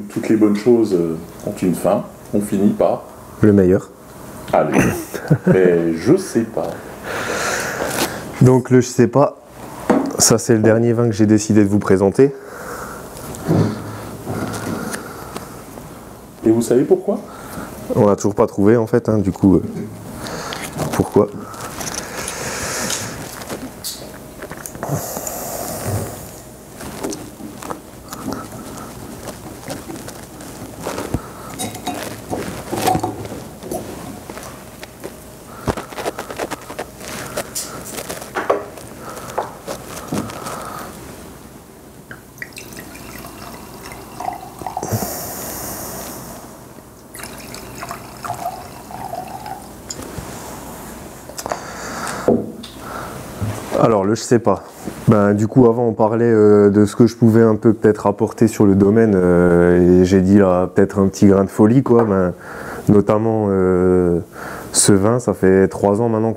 Toutes les bonnes choses ont une fin, on finit par... Le meilleur. Allez, mais je sais pas. Donc le je sais pas, ça c'est le dernier vin que j'ai décidé de vous présenter. Et vous savez pourquoi? On n'a toujours pas trouvé en fait, hein, du coup, pourquoi? Alors le je sais pas. Ben, du coup avant on parlait de ce que je pouvais un peu peut-être apporter sur le domaine et j'ai dit là peut-être un petit grain de folie quoi. Ben, notamment ce vin, ça fait 3 ans maintenant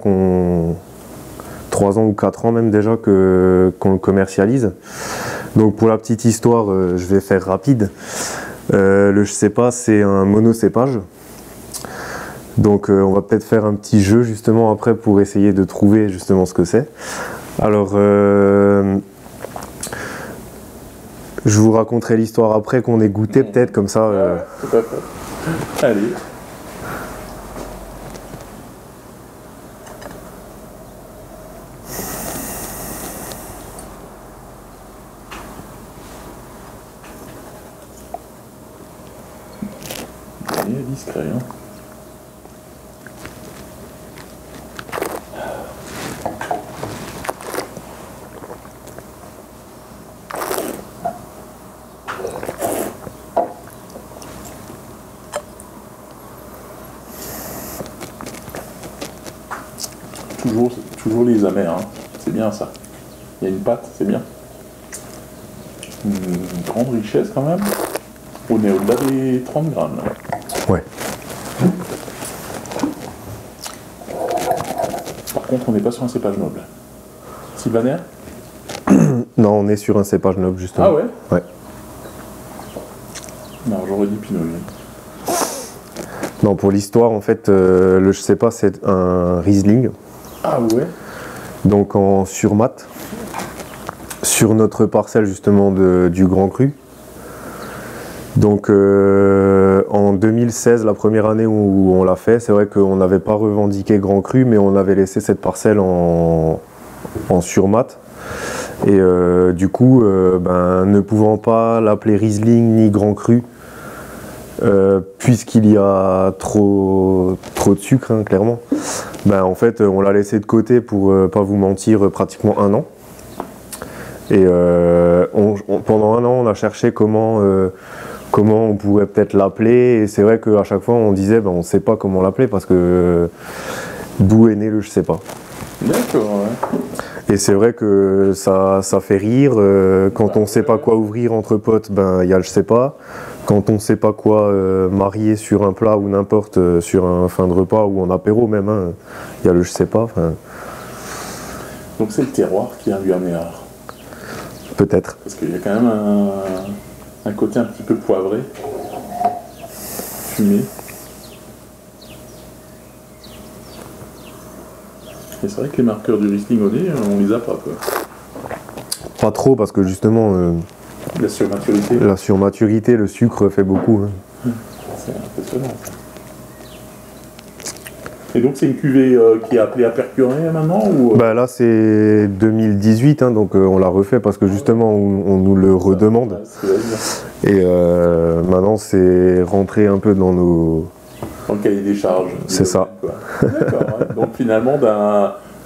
3 ans ou 4 ans même déjà qu'on le commercialise. Donc pour la petite histoire, je vais faire rapide. Le je sais pas, c'est un monocépage. Donc on va peut-être faire un petit jeu justement après pour essayer de trouver justement ce que c'est. Alors je vous raconterai l'histoire après qu'on ait goûté peut-être comme ça. Tout à fait. Allez. Discret, hein. Toujours les amers, hein. C'est bien ça. Il y a une pâte, c'est bien. Une grande richesse quand même. On est au-delà des 30 grammes. Là. Ouais. Par contre, on n'est pas sur un cépage noble. Sylvaner? Non, on est sur un cépage noble justement. Ah ouais? Ouais. Non, j'aurais dit Pinot Gris. Non, pour l'histoire en fait, le je sais pas, c'est un Riesling. Ah ouais? Donc en surmat, sur notre parcelle justement du Grand Cru. Donc en 2016, la première année où on l'a fait, c'est vrai qu'on n'avait pas revendiqué Grand Cru, mais on avait laissé cette parcelle en surmat. Et du coup, ben, ne pouvant pas l'appeler Riesling ni Grand Cru, puisqu'il y a trop de sucre, hein, clairement, ben, en fait, on l'a laissé de côté pour pas vous mentir, pratiquement 1 an. Et pendant 1 an, on a cherché comment on pourrait peut-être l'appeler. Et c'est vrai qu'à chaque fois, on disait, ben, on ne sait pas comment l'appeler parce que d'où est né le je sais pas. D'accord, ouais. Et c'est vrai que ça fait rire. Quand on ne sait pas quoi ouvrir entre potes, ben, il y a le je sais pas. Quand on ne sait pas quoi marier sur un plat ou n'importe, sur un fin de repas ou en apéro même, hein, il y a le je sais pas. Donc c'est le terroir qui a lui amené à... Peut-être. Parce qu'il y a quand même un côté un petit peu poivré, fumé. Et c'est vrai que les marqueurs du Riesling au nez, on les a pas, quoi. Pas trop parce que justement... la surmaturité. La surmaturité, le sucre fait beaucoup. Hein. C'est impressionnant. Et donc c'est une cuvée qui est appelée à percurer maintenant ou... Bah là c'est 2018, hein, donc on l'a refait parce que justement on nous le redemande. Et maintenant c'est rentré un peu dans nos... Dans le cahier des charges. C'est ça. D'accord, ouais. Donc finalement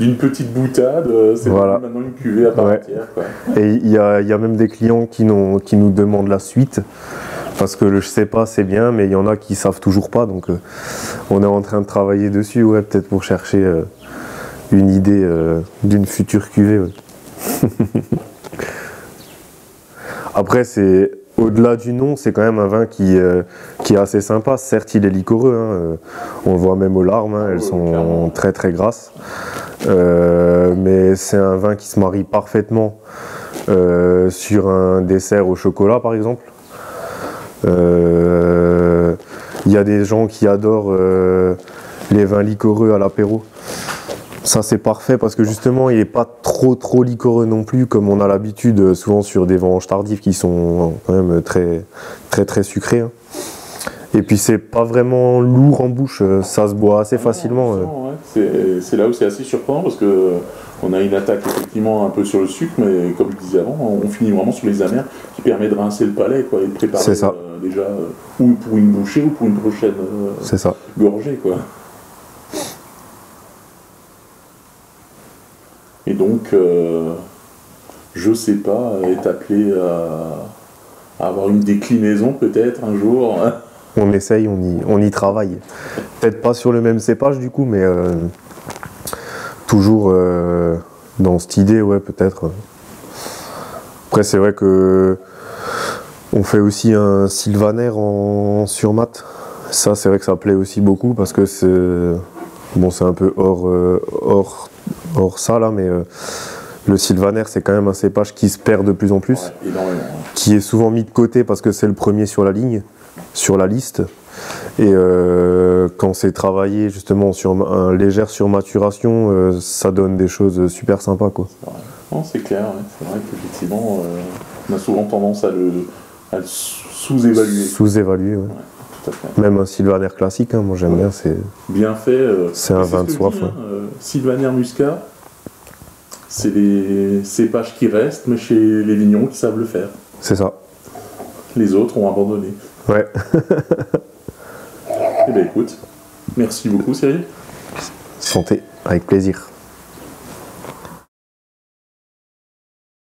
d'une petite boutade, c'est voilà. maintenant une cuvée à part entière. Quoi. Et il y a même des clients qui nous demandent la suite. Parce que le je sais pas c'est bien, mais il y en a qui savent toujours pas, donc on est en train de travailler dessus, ouais, peut-être pour chercher une idée d'une future cuvée. Ouais. Après, c'est au-delà du nom, c'est quand même un vin qui est assez sympa. Certes, il est liquoreux, hein, on le voit même aux larmes, hein, elles sont clairement. très très grasses. Mais c'est un vin qui se marie parfaitement sur un dessert au chocolat, par exemple. Il y a des gens qui adorent les vins liquoreux à l'apéro. Ça c'est parfait parce que justement il n'est pas trop liquoreux non plus comme on a l'habitude souvent sur des vendanges tardives qui sont quand même très sucrés. Hein. Et puis c'est pas vraiment lourd en bouche, ça se boit assez facilement. Ouais. C'est là où c'est assez surprenant parce que on a une attaque effectivement un peu sur le sucre, mais comme je disais avant, on finit vraiment sur les amers qui permet de rincer le palais quoi, et de préparer déjà ou pour une bouchée ou pour une prochaine gorgée quoi. Et donc, je sais pas, être appelé à avoir une déclinaison peut-être un jour. On essaye, on y travaille. Peut-être pas sur le même cépage du coup, mais toujours dans cette idée, ouais, peut-être. Après, c'est vrai que on fait aussi un sylvaner en surmat. Ça, c'est vrai que ça plaît aussi beaucoup parce que c'est un peu hors ça là, mais le sylvaner c'est quand même un cépage qui se perd de plus en plus, qui est souvent mis de côté parce que c'est le premier sur la ligne, sur la liste, et quand c'est travaillé justement sur une légère surmaturation, ça donne des choses super sympas quoi. C'est clair, ouais. C'est vrai qu'effectivement on a souvent tendance à le sous-évaluer. Sous-évaluer, ouais. Même un sylvaner classique, hein, moi j'aime bien, c'est bien fait. C'est un vin de soif. Hein, sylvaner muscat, c'est les cépages qui restent, mais chez les vignerons qui savent le faire. C'est ça. Les autres ont abandonné. Ouais. Eh bien écoute, merci beaucoup Cyril. Santé, avec plaisir.